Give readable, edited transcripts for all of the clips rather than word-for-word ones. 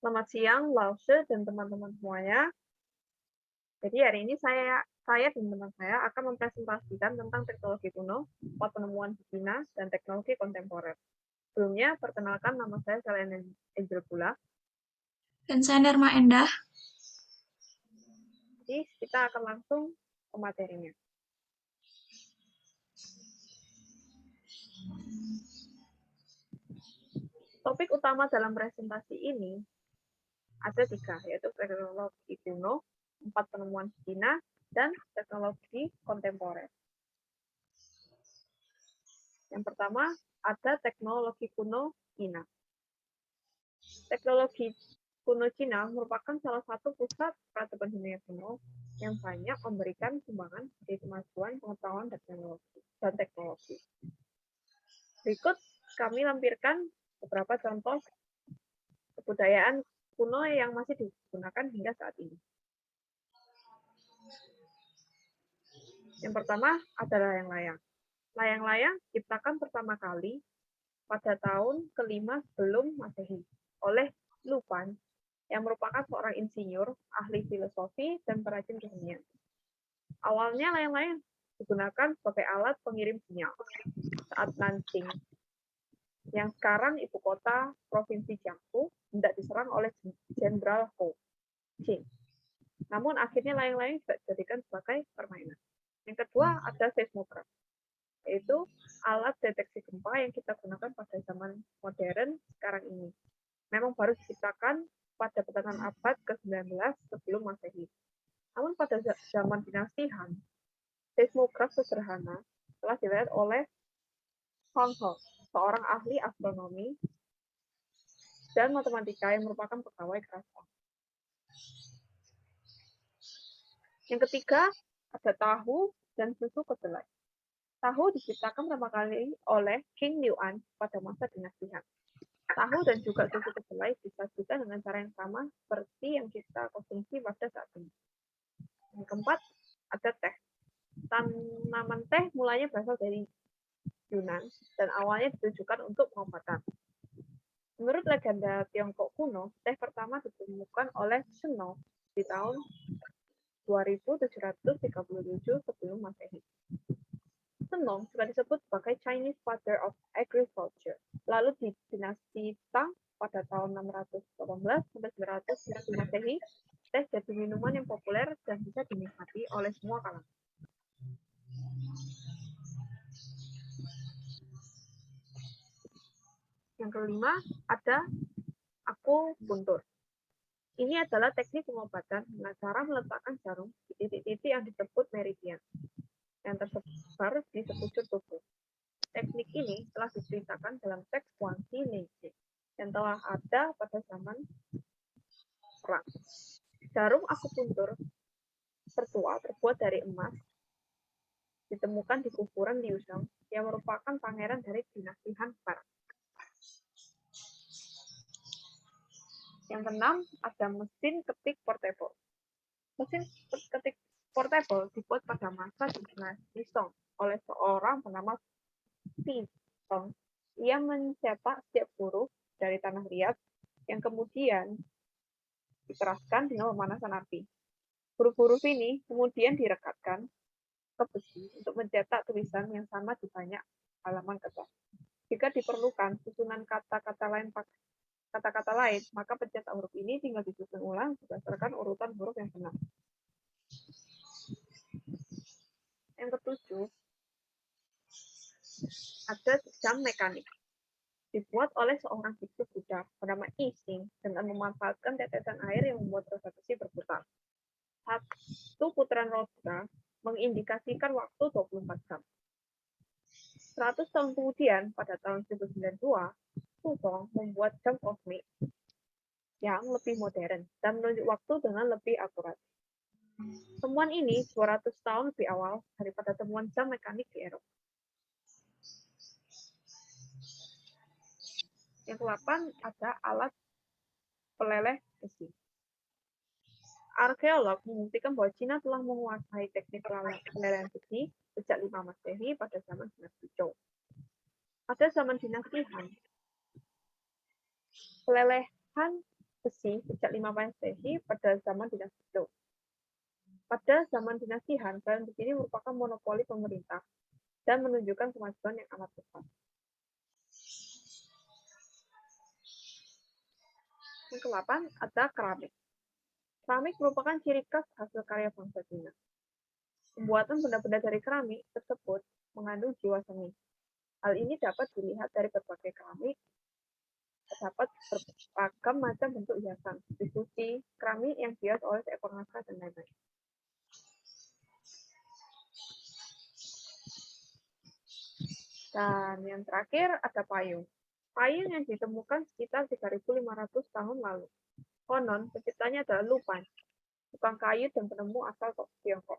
Selamat siang, Lause dan teman-teman semuanya. Jadi hari ini saya dan teman saya akan mempresentasikan tentang teknologi kuno, penemuan di Cina, dan teknologi kontemporer. Sebelumnya, perkenalkan nama saya Selena Angel Pula. Dan saya Nirma Endah. Jadi kita akan langsung ke materinya. Topik utama dalam presentasi ini ada 3, yaitu teknologi kuno, 4 penemuan di Cina, dan teknologi kontemporer. Yang pertama, ada teknologi kuno Cina. Teknologi kuno Cina merupakan salah satu pusat peradaban dunia kuno yang banyak memberikan sumbangan di kemajuan pengetahuan dan teknologi. Berikut kami lampirkan beberapa contoh kebudayaan kuno yang masih digunakan hingga saat ini. Yang pertama adalah layang-layang. Layang-layang diciptakan pertama kali pada tahun ke-5 sebelum Masehi oleh Lu Pan, yang merupakan seorang insinyur, ahli filosofi, dan perajin kesenian. Awalnya layang-layang digunakan sebagai alat pengirim sinyal saat Nanjing, yang sekarang ibu kota Provinsi Jiangsu, hendak diserang oleh Jenderal Ho Jing. Namun akhirnya layang-layang juga dijadikan sebagai permainan. Yang kedua ada seismograf, yaitu alat deteksi gempa yang kita gunakan pada zaman modern sekarang ini. Memang baru diciptakan pada pertengahan abad ke-19 sebelum Masehi. Namun pada zaman dinasti Han, seismograf sederhana telah dilihat oleh Huang He, seorang ahli astronomi dan matematika yang merupakan pegawai kerajaan. Yang ketiga, ada tahu dan susu kedelai. Tahu diciptakan pertama kali oleh King Liuan pada masa dinasti Han. Tahu dan juga susu kedelai disajikan dengan cara yang sama seperti yang kita konsumsi pada saat ini. Yang keempat, ada teh. Tanaman teh mulanya berasal dari Yunan dan awalnya ditujukan untuk pengobatan. Menurut legenda Tiongkok kuno, teh pertama ditemukan oleh Shennong di tahun 2737 sebelum Masehi. Shennong juga disebut sebagai Chinese Father of Agriculture. Lalu di dinasti Tang pada tahun 618 sampai 900 sebelum Masehi, teh jadi minuman yang populer dan bisa dinikmati oleh semua kalangan. Yang kelima, ada akupuntur. Ini adalah teknik pengobatan dengan cara meletakkan jarum di titik-titik yang disebut meridian, yang tersebar di sekujur tubuh. Teknik ini telah diceritakan dalam teks Guangxi Neijing yang telah ada pada zaman perang. Jarum akupuntur tertua terbuat dari emas ditemukan di kuburan Liuzhong yang merupakan pangeran dari dinasti Han Barat. Yang keenam, ada mesin ketik portable. Mesin ketik portable dibuat pada masa dinasti Song oleh seorang bernama Pi Song. Ia mencetak setiap huruf dari tanah liat yang kemudian dikeraskan dengan pemanasan api. Huruf-huruf ini kemudian direkatkan ke besi untuk mencetak tulisan yang sama di banyak halaman kertas. Jika diperlukan susunan kata-kata lain, maka pencetak huruf ini tinggal disusun ulang berdasarkan urutan huruf yang benar. Yang ketujuh, ada jam mekanik. Dibuat oleh seorang biksu Buddha bernama Ising dengan memanfaatkan tetesan air yang membuat roda besi berputar. Satu putaran roda mengindikasikan waktu 24 jam. 100 tahun kemudian, pada tahun 1092, Suzong membuat jam kosmik yang lebih modern dan menunjuk waktu dengan lebih akurat. Temuan ini 200 tahun lebih awal daripada temuan jam mekanik di Eropa. Yang ke-8 ada alat peleleh besi. Arkeolog membuktikan bahwa Cina telah menguasai teknik pelelehan besi sejak 5 Masehi pada zaman dinasti Zhou. Pada zaman dinasti Han, pelelehan besi sejak 5 Masehi pada zaman dinasti Zhou. Pada zaman dinasti Han, kain besi ini merupakan monopoli pemerintah dan menunjukkan kemajuan yang amat pesat. Yang ke-8 ada keramik. Keramik merupakan ciri khas hasil karya bangsa Cina. Pembuatan benda-benda dari keramik tersebut mengandung jiwa seni. Hal ini dapat dilihat dari berbagai keramik, terdapat berbagai macam bentuk hiasan, diskusi, keramik yang dihias oleh seekor naga, dan lain-lain. Dan yang terakhir ada payung. Payung yang ditemukan sekitar 3.500 tahun lalu. Konon, penciptanya adalah Lu Pan, tukang kayu dan penemu asal Tiongkok.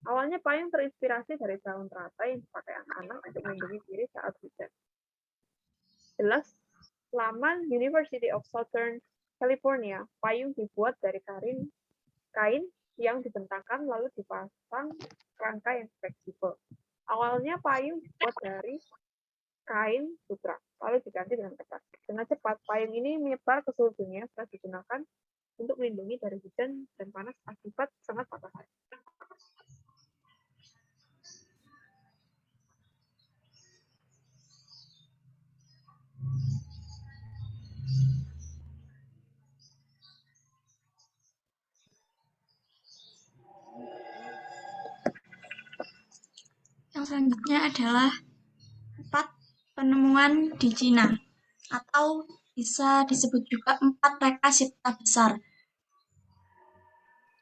Awalnya payung terinspirasi dari daun teratai yang dipakai anak-anak untuk melindungi diri saat hujan. Jelas, laman University of Southern California, payung dibuat dari kain yang dibentangkan lalu dipasang rangka yang fleksibel. Awalnya payung dibuat dari kain sutra, lalu diganti dengan kertas. Dengan cepat, payung ini menyebar ke seluruh dunia setelah digunakan untuk melindungi dari hujan dan panas akibat sangat patah hati. Yang selanjutnya adalah 4 penemuan di Cina, atau bisa disebut juga 4 reka cipta besar.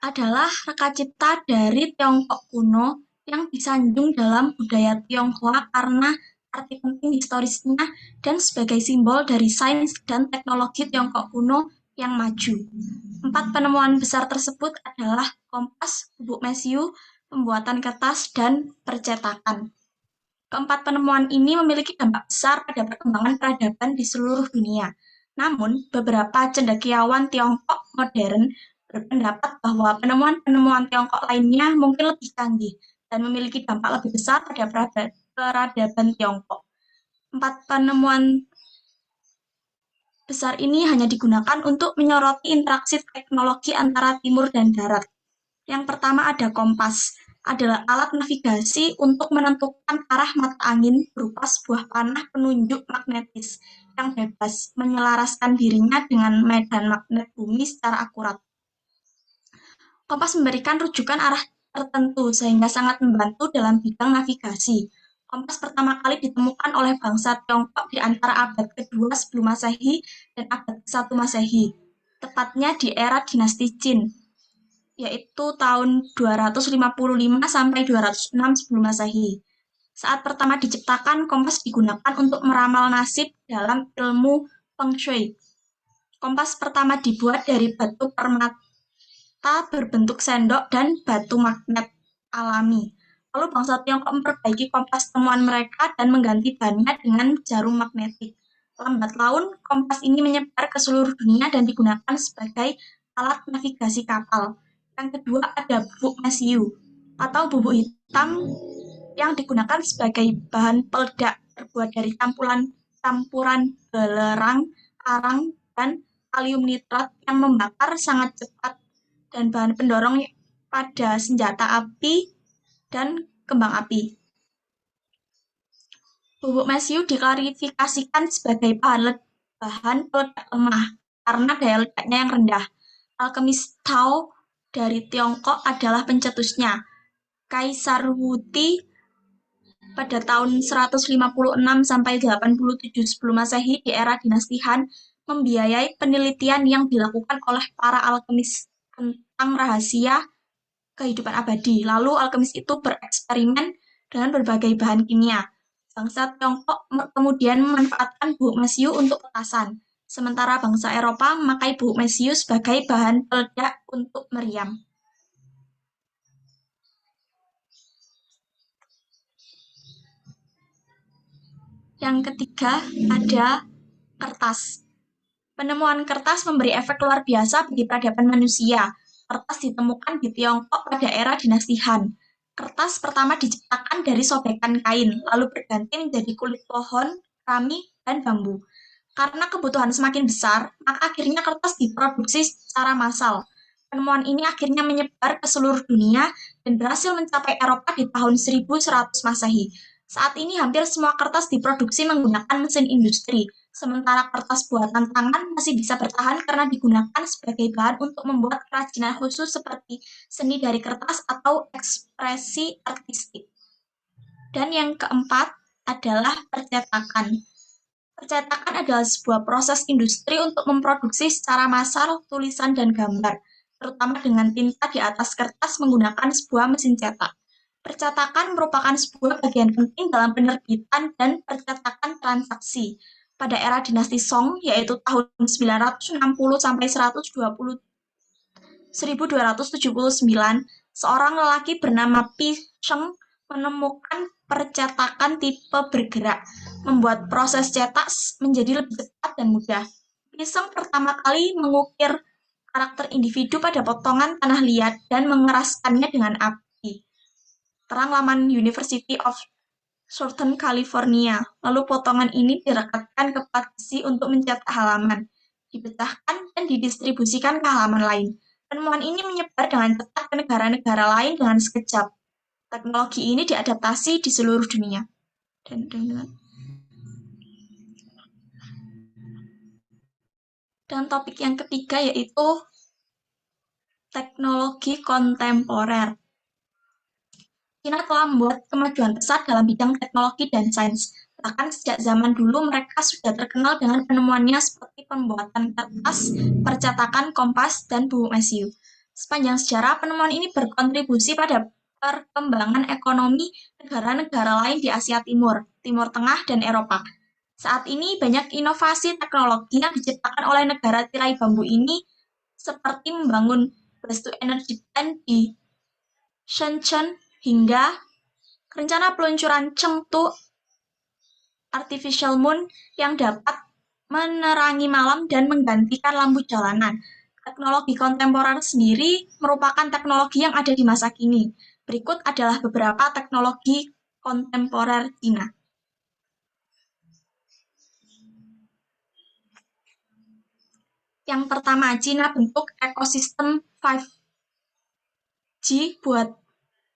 Adalah reka cipta dari Tiongkok kuno yang disanjung dalam budaya Tionghoa karena arti penting historisnya dan sebagai simbol dari sains dan teknologi Tiongkok kuno yang maju. 4 penemuan besar tersebut adalah kompas, bubuk mesiu, pembuatan kertas, dan percetakan. Keempat penemuan ini memiliki dampak besar pada perkembangan peradaban di seluruh dunia. Namun, beberapa cendekiawan Tiongkok modern berpendapat bahwa penemuan-penemuan Tiongkok lainnya mungkin lebih canggih dan memiliki dampak lebih besar pada peradaban Tiongkok. 4 penemuan besar ini hanya digunakan untuk menyoroti interaksi teknologi antara timur dan barat. Yang pertama ada kompas, adalah alat navigasi untuk menentukan arah mata angin berupa sebuah panah penunjuk magnetis yang bebas menyelaraskan dirinya dengan medan magnet bumi secara akurat. Kompas memberikan rujukan arah tertentu sehingga sangat membantu dalam bidang navigasi. Kompas pertama kali ditemukan oleh bangsa Tiongkok di antara abad ke-2 sebelum Masehi dan abad ke-1 Masehi, tepatnya di era dinasti Qin, yaitu tahun 255 sampai 206 sebelum Masehi. Saat pertama diciptakan, kompas digunakan untuk meramal nasib dalam ilmu Feng Shui. Kompas pertama dibuat dari batu permata berbentuk sendok dan batu magnet alami. Lalu bangsa Tiongkok memperbaiki kompas temuan mereka dan mengganti bahannya dengan jarum magnetik. Lambat laun, kompas ini menyebar ke seluruh dunia dan digunakan sebagai alat navigasi kapal. Yang kedua ada bubuk mesiu atau bubuk hitam yang digunakan sebagai bahan peledak, terbuat dari campuran belerang, arang, dan kalium nitrat yang membakar sangat cepat dan bahan pendorong pada senjata api dan kembang api. Bubuk mesiu diklarifikasikan sebagai bahan peledak lemah karena daya ledaknya yang rendah. Alkemis Tao dari Tiongkok adalah pencetusnya. Kaisar Wuti pada tahun 156 sampai 87 sebelum Masehi di era dinasti Han membiayai penelitian yang dilakukan oleh para alkemis tentang rahasia kehidupan abadi. Lalu alkemis itu bereksperimen dengan berbagai bahan kimia. Bangsa Tiongkok kemudian memanfaatkan bubuk mesiu untuk petasan, sementara bangsa Eropa memakai bubuk mesiu sebagai bahan peledak untuk meriam. Yang ketiga ada kertas. Penemuan kertas memberi efek luar biasa bagi peradaban manusia. Kertas ditemukan di Tiongkok pada era dinasti Han. Kertas pertama diciptakan dari sobekan kain, lalu berganti menjadi kulit pohon, rami, dan bambu. Karena kebutuhan semakin besar, maka akhirnya kertas diproduksi secara massal. Penemuan ini akhirnya menyebar ke seluruh dunia dan berhasil mencapai Eropa di tahun 1100 Masehi. Saat ini hampir semua kertas diproduksi menggunakan mesin industri, sementara kertas buatan tangan masih bisa bertahan karena digunakan sebagai bahan untuk membuat kerajinan khusus seperti seni dari kertas atau ekspresi artistik. Dan yang keempat adalah percetakan. Percetakan adalah sebuah proses industri untuk memproduksi secara massal tulisan dan gambar, terutama dengan tinta di atas kertas menggunakan sebuah mesin cetak. Percetakan merupakan sebuah bagian penting dalam penerbitan dan percetakan transaksi. Pada era dinasti Song, yaitu tahun 960 sampai 1279, seorang lelaki bernama Pi Sheng menemukan percetakan tipe bergerak, membuat proses cetak menjadi lebih cepat dan mudah. Pi Sheng pertama kali mengukir karakter individu pada potongan tanah liat dan mengeraskannya dengan api. Terang laman University of Southern California. Lalu potongan ini direkatkan ke plat besi untuk mencetak halaman, dipecahkan dan didistribusikan ke halaman lain. Penemuan ini menyebar dengan cepat ke negara-negara lain dengan sekejap. Teknologi ini diadaptasi di seluruh dunia. Dan topik yang ketiga yaitu teknologi kontemporer. China telah membuat kemajuan besar dalam bidang teknologi dan sains. Bahkan sejak zaman dulu mereka sudah terkenal dengan penemuannya seperti pembuatan kertas, percetakan kompas, dan buku mesiu. Sepanjang sejarah, penemuan ini berkontribusi pada perkembangan ekonomi negara-negara lain di Asia Timur, Timur Tengah, dan Eropa. Saat ini banyak inovasi teknologi yang diciptakan oleh negara tirai bambu ini, seperti membangun waste-to-energy plant di Shenzhen, hingga rencana peluncuran Chengdu Artificial Moon yang dapat menerangi malam dan menggantikan lampu jalanan. Teknologi kontemporer sendiri merupakan teknologi yang ada di masa kini. Berikut adalah beberapa teknologi kontemporer Cina. Yang pertama, Cina bentuk ekosistem 5G buat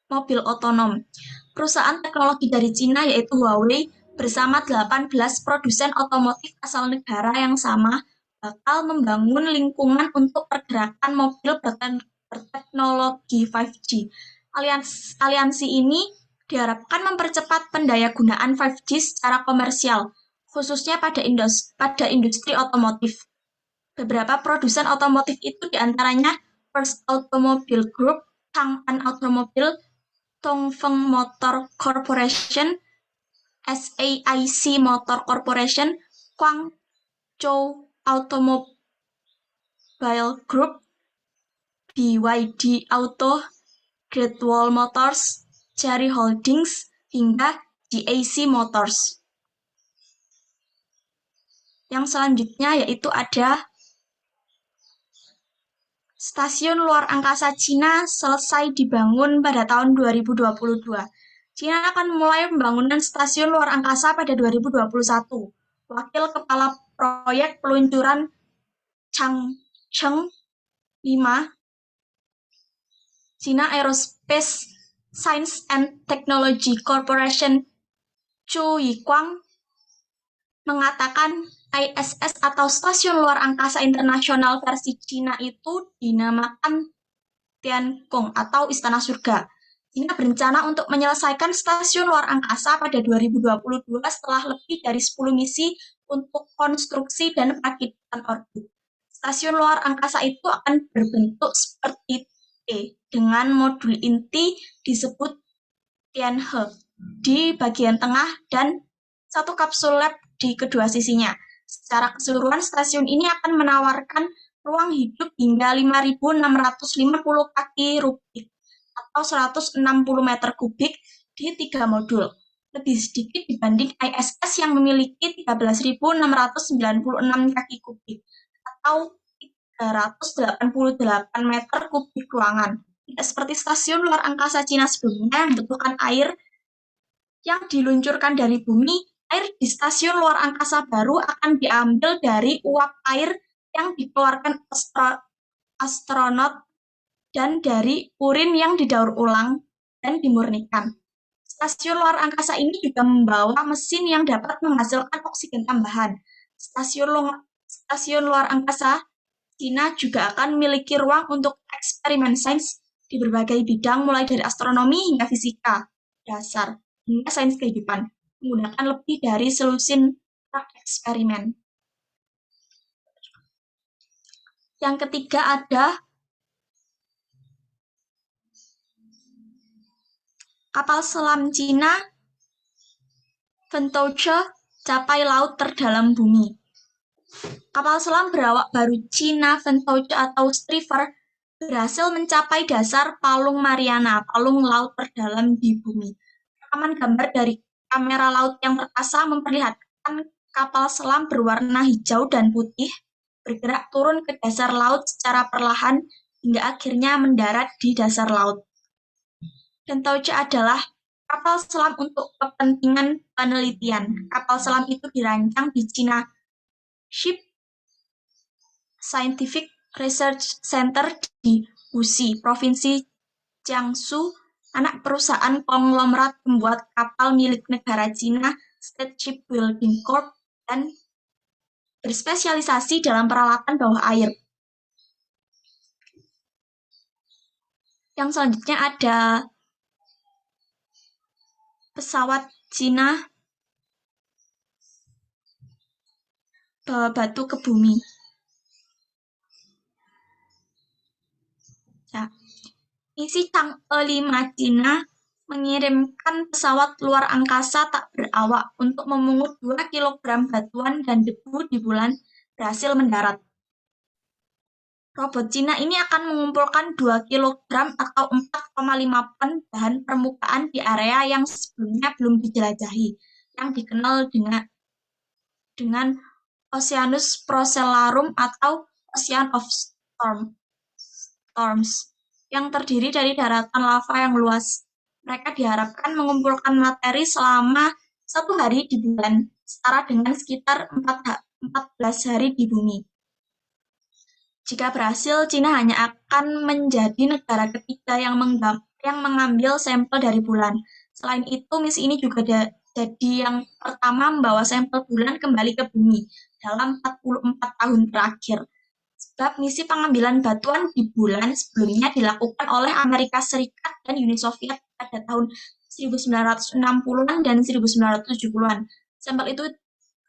mobil otonom. Perusahaan teknologi dari Cina yaitu Huawei bersama 18 produsen otomotif asal negara yang sama bakal membangun lingkungan untuk pergerakan mobil berteknologi 5G. Aliansi ini diharapkan mempercepat pendayagunaan 5G secara komersial, khususnya pada industri otomotif. Beberapa produsen otomotif itu diantaranya First Automobile Group, Chang'an Automobile, Dongfeng Motor Corporation, SAIC Motor Corporation, Guangzhou Automobile Group, BYD Auto, Great Wall Motors, Chery Holdings, hingga GAC Motors. Yang selanjutnya yaitu ada Stasiun luar angkasa Cina selesai dibangun pada tahun 2022. Cina akan memulai pembangunan stasiun luar angkasa pada 2021. Wakil Kepala Proyek Peluncuran Changcheng 5, China Aerospace Science and Technology Corporation Chu Yiquang mengatakan ISS atau Stasiun Luar Angkasa Internasional versi Cina itu dinamakan Tiangong atau Istana Surga. China berencana untuk menyelesaikan stasiun luar angkasa pada 2022 setelah lebih dari 10 misi untuk konstruksi dan perakitan orbit. Stasiun luar angkasa itu akan berbentuk seperti T dengan modul inti disebut Tianhe di bagian tengah dan satu kapsul lab di kedua sisinya. Secara keseluruhan, stasiun ini akan menawarkan ruang hidup hingga 5.650 kaki rubik atau 160 meter kubik di 3 modul. Lebih sedikit dibanding ISS yang memiliki 13.696 kaki kubik atau 388 meter kubik ruangan. Tidak seperti stasiun luar angkasa Cina sebelumnya yang membutuhkan air yang diluncurkan dari bumi Air di stasiun luar angkasa baru akan diambil dari uap air yang dikeluarkan astronot dan dari urin yang didaur ulang dan dimurnikan. Stasiun luar angkasa ini juga membawa mesin yang dapat menghasilkan oksigen tambahan. Stasiun luar angkasa Cina juga akan memiliki ruang untuk eksperimen sains di berbagai bidang mulai dari astronomi hingga fisika dasar hingga sains kehidupan, menggunakan lebih dari selusin eksperimen. Yang ketiga ada kapal selam Cina Ventouche capai laut terdalam bumi. Kapal selam berawak baru Cina Ventouche atau Striver berhasil mencapai dasar Palung Mariana, palung laut terdalam di bumi. Rekaman gambar dari kamera laut yang perkasa memperlihatkan kapal selam berwarna hijau dan putih bergerak turun ke dasar laut secara perlahan hingga akhirnya mendarat di dasar laut. Ventouche adalah kapal selam untuk kepentingan penelitian. Kapal selam itu dirancang di China Ship Scientific Research Center di Wuxi, Provinsi Jiangsu, anak perusahaan konglomerat pembuat kapal milik negara Cina State Shipbuilding Corp. Dan berspesialisasi dalam peralatan bawah air. Yang selanjutnya ada pesawat Cina bawa batu ke bumi. Ya. Misi Chang'e 5 Cina mengirimkan pesawat luar angkasa tak berawak untuk memungut 2 kg batuan dan debu di bulan berhasil mendarat. Robot Cina ini akan mengumpulkan 2 kg atau 4,5 ton bahan permukaan di area yang sebelumnya belum dijelajahi, yang dikenal dengan Oceanus Procellarum atau Ocean of Storms, yang terdiri dari daratan lava yang luas. Mereka diharapkan mengumpulkan materi selama 1 hari di bulan, setara dengan sekitar 14 hari di bumi. Jika berhasil, Cina hanya akan menjadi negara ketiga yang mengambil sampel dari bulan. Selain itu, misi ini juga jadi yang pertama membawa sampel bulan kembali ke bumi dalam 44 tahun terakhir. Sebab misi pengambilan batuan di bulan sebelumnya dilakukan oleh Amerika Serikat dan Uni Soviet pada tahun 1960-an dan 1970-an. Sampel itu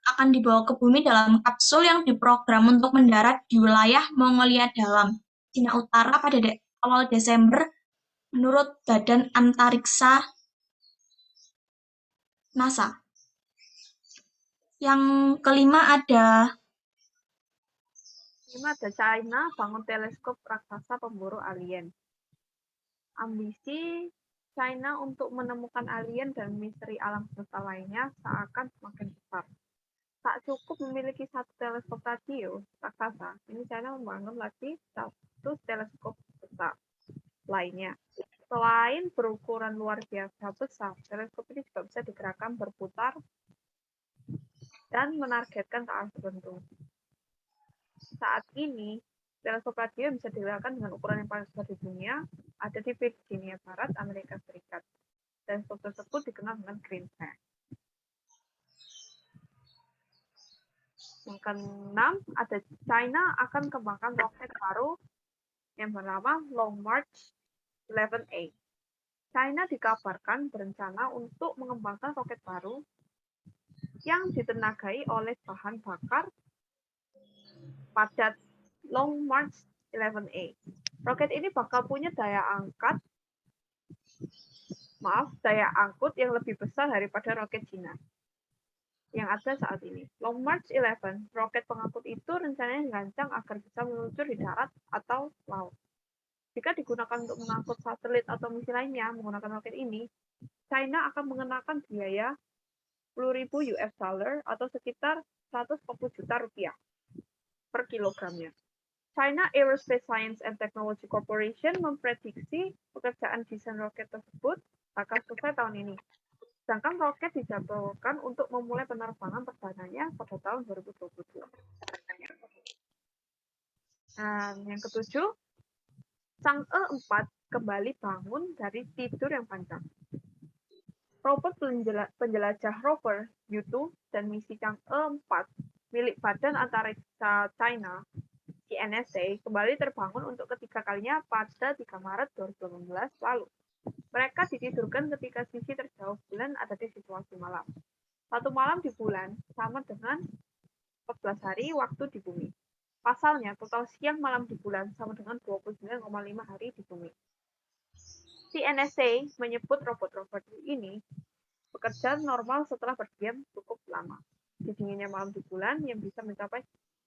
akan dibawa ke bumi dalam kapsul yang diprogram untuk mendarat di wilayah Mongolia Dalam, Cina Utara pada awal Desember menurut Badan Antariksa NASA. Yang kelima ada China bangun teleskop raksasa pemburu alien. Ambisi China untuk menemukan alien dan misteri alam semesta lainnya seakan semakin besar. Tak cukup memiliki satu teleskop radio raksasa, ini China membangun lagi satu teleskop besar lainnya. Selain berukuran luar biasa besar, teleskop ini juga bisa digerakkan berputar dan menargetkan ke arah tertentu. Saat ini, teleskop radio bisa digerakkan dengan ukuran yang paling besar di dunia, ada di Virginia Barat, Amerika Serikat. Teleskop tersebut dikenal dengan Green Fair. Yang keenam, ada China akan kembangkan roket baru yang bernama Long March 11A. China dikabarkan berencana untuk mengembangkan roket baru yang ditenagai oleh bahan bakar padat Long March 11A. Roket ini bakal punya daya angkut yang lebih besar daripada roket Cina yang ada saat ini. Long March 11, roket pengangkut itu rencananya dirancang agar bisa meluncur di darat atau laut. Jika digunakan untuk mengangkut satelit atau misi lainnya menggunakan roket ini, China akan mengenakan biaya 10.000 US dollar atau sekitar 140 juta rupiah per kilogramnya. China Aerospace Science and Technology Corporation memprediksi pekerjaan desain roket tersebut akan selesai tahun ini. Sedangkan roket dijadwalkan untuk memulai penerbangan perdananya pada tahun 2022. Dan yang ketujuh, Chang'e 4 kembali bangun dari tidur yang panjang. Robot penjelajah rover U2 dan misi Chang'e 4 milik Badan Antariksa China, CNSA, kembali terbangun untuk ketiga kalinya pada 3 Maret 2018 lalu. Mereka ditidurkan ketika sisi terjauh bulan ada di situasi malam. Satu malam di bulan sama dengan 14 hari waktu di bumi. Pasalnya, total siang malam di bulan sama dengan 29,5 hari di bumi. CNSA menyebut robot-robot ini bekerja normal setelah berdiam cukup lama di dinginnya malam di bulan yang bisa mencapai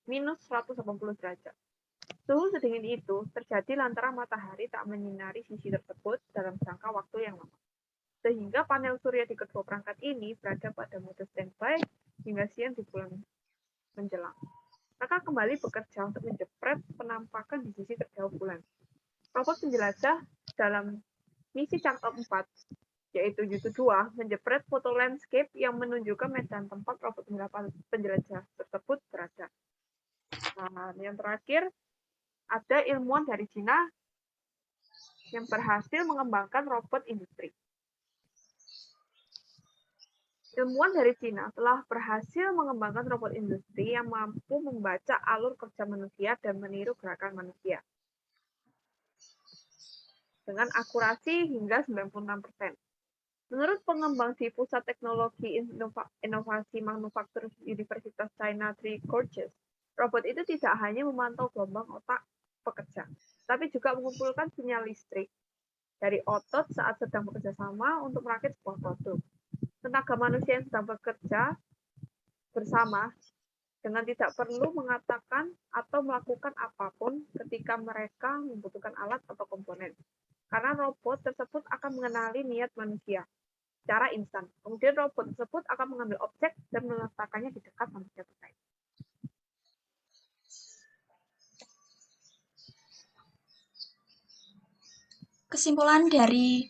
minus 180 derajat. Suhu sedingin itu terjadi lantaran matahari tak menyinari sisi tersebut dalam jangka waktu yang lama. Sehingga panel surya di kedua perangkat ini berada pada mode standby hingga siang di bulan menjelang. Mereka kembali bekerja untuk menjepret penampakan di sisi terjauh bulan. Robot penjelajah dalam misi Chang'e 4, yaitu U2, menjepret foto landscape yang menunjukkan medan tempat robot penjelajah tersebut berada. Nah, yang terakhir, ada ilmuwan dari Cina yang berhasil mengembangkan robot industri. Ilmuwan dari Cina telah berhasil mengembangkan robot industri yang mampu membaca alur kerja manusia dan meniru gerakan manusia dengan akurasi hingga 96%. Menurut pengembang di Pusat Teknologi Inovasi Manufaktur Universitas China Three Gorges, robot itu tidak hanya memantau gelombang otak pekerja, tapi juga mengumpulkan sinyal listrik dari otot saat sedang bekerja sama untuk merakit sebuah produk. Tenaga manusia yang sedang bekerja bersama dengan tidak perlu mengatakan atau melakukan apapun ketika mereka membutuhkan alat atau komponen. Karena robot tersebut akan mengenali niat manusia secara instan. Kemudian robot tersebut akan mengambil objek dan meletakkannya di dekat manusia terkait. Kesimpulan dari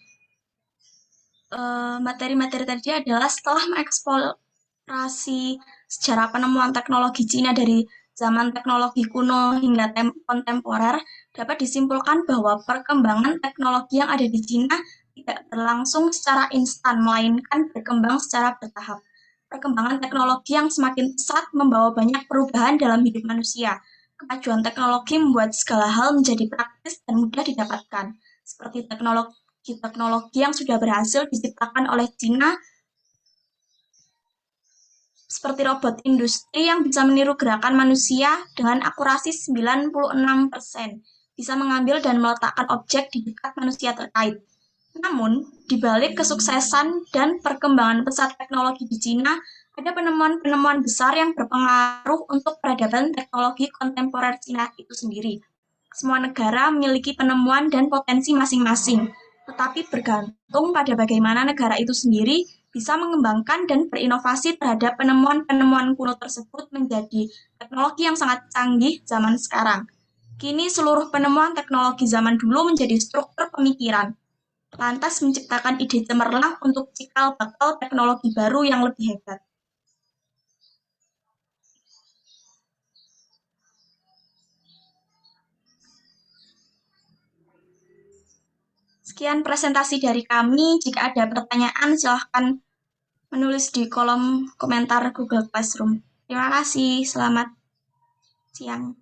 materi-materi tadi adalah setelah mengeksplorasi sejarah penemuan teknologi Cina dari zaman teknologi kuno hingga kontemporer, dapat disimpulkan bahwa perkembangan teknologi yang ada di Cina tidak berlangsung secara instan, melainkan berkembang secara bertahap. Perkembangan teknologi yang semakin pesat membawa banyak perubahan dalam hidup manusia. Kemajuan teknologi membuat segala hal menjadi praktis dan mudah didapatkan, seperti teknologi yang sudah berhasil diciptakan oleh Cina, seperti robot industri yang bisa meniru gerakan manusia dengan akurasi 96%, bisa mengambil dan meletakkan objek di dekat manusia terkait. Namun, di balik kesuksesan dan perkembangan pesat teknologi di Cina, ada penemuan-penemuan besar yang berpengaruh untuk peradaban teknologi kontemporer Cina itu sendiri. Semua negara memiliki penemuan dan potensi masing-masing, tetapi bergantung pada bagaimana negara itu sendiri bisa mengembangkan dan berinovasi terhadap penemuan-penemuan kuno tersebut menjadi teknologi yang sangat canggih zaman sekarang. Kini seluruh penemuan teknologi zaman dulu menjadi struktur pemikiran, lantas menciptakan ide cemerlang untuk cikal bakal teknologi baru yang lebih hebat. Sekian presentasi dari kami. Jika ada pertanyaan, silahkan menulis di kolom komentar Google Classroom. Terima kasih. Selamat siang.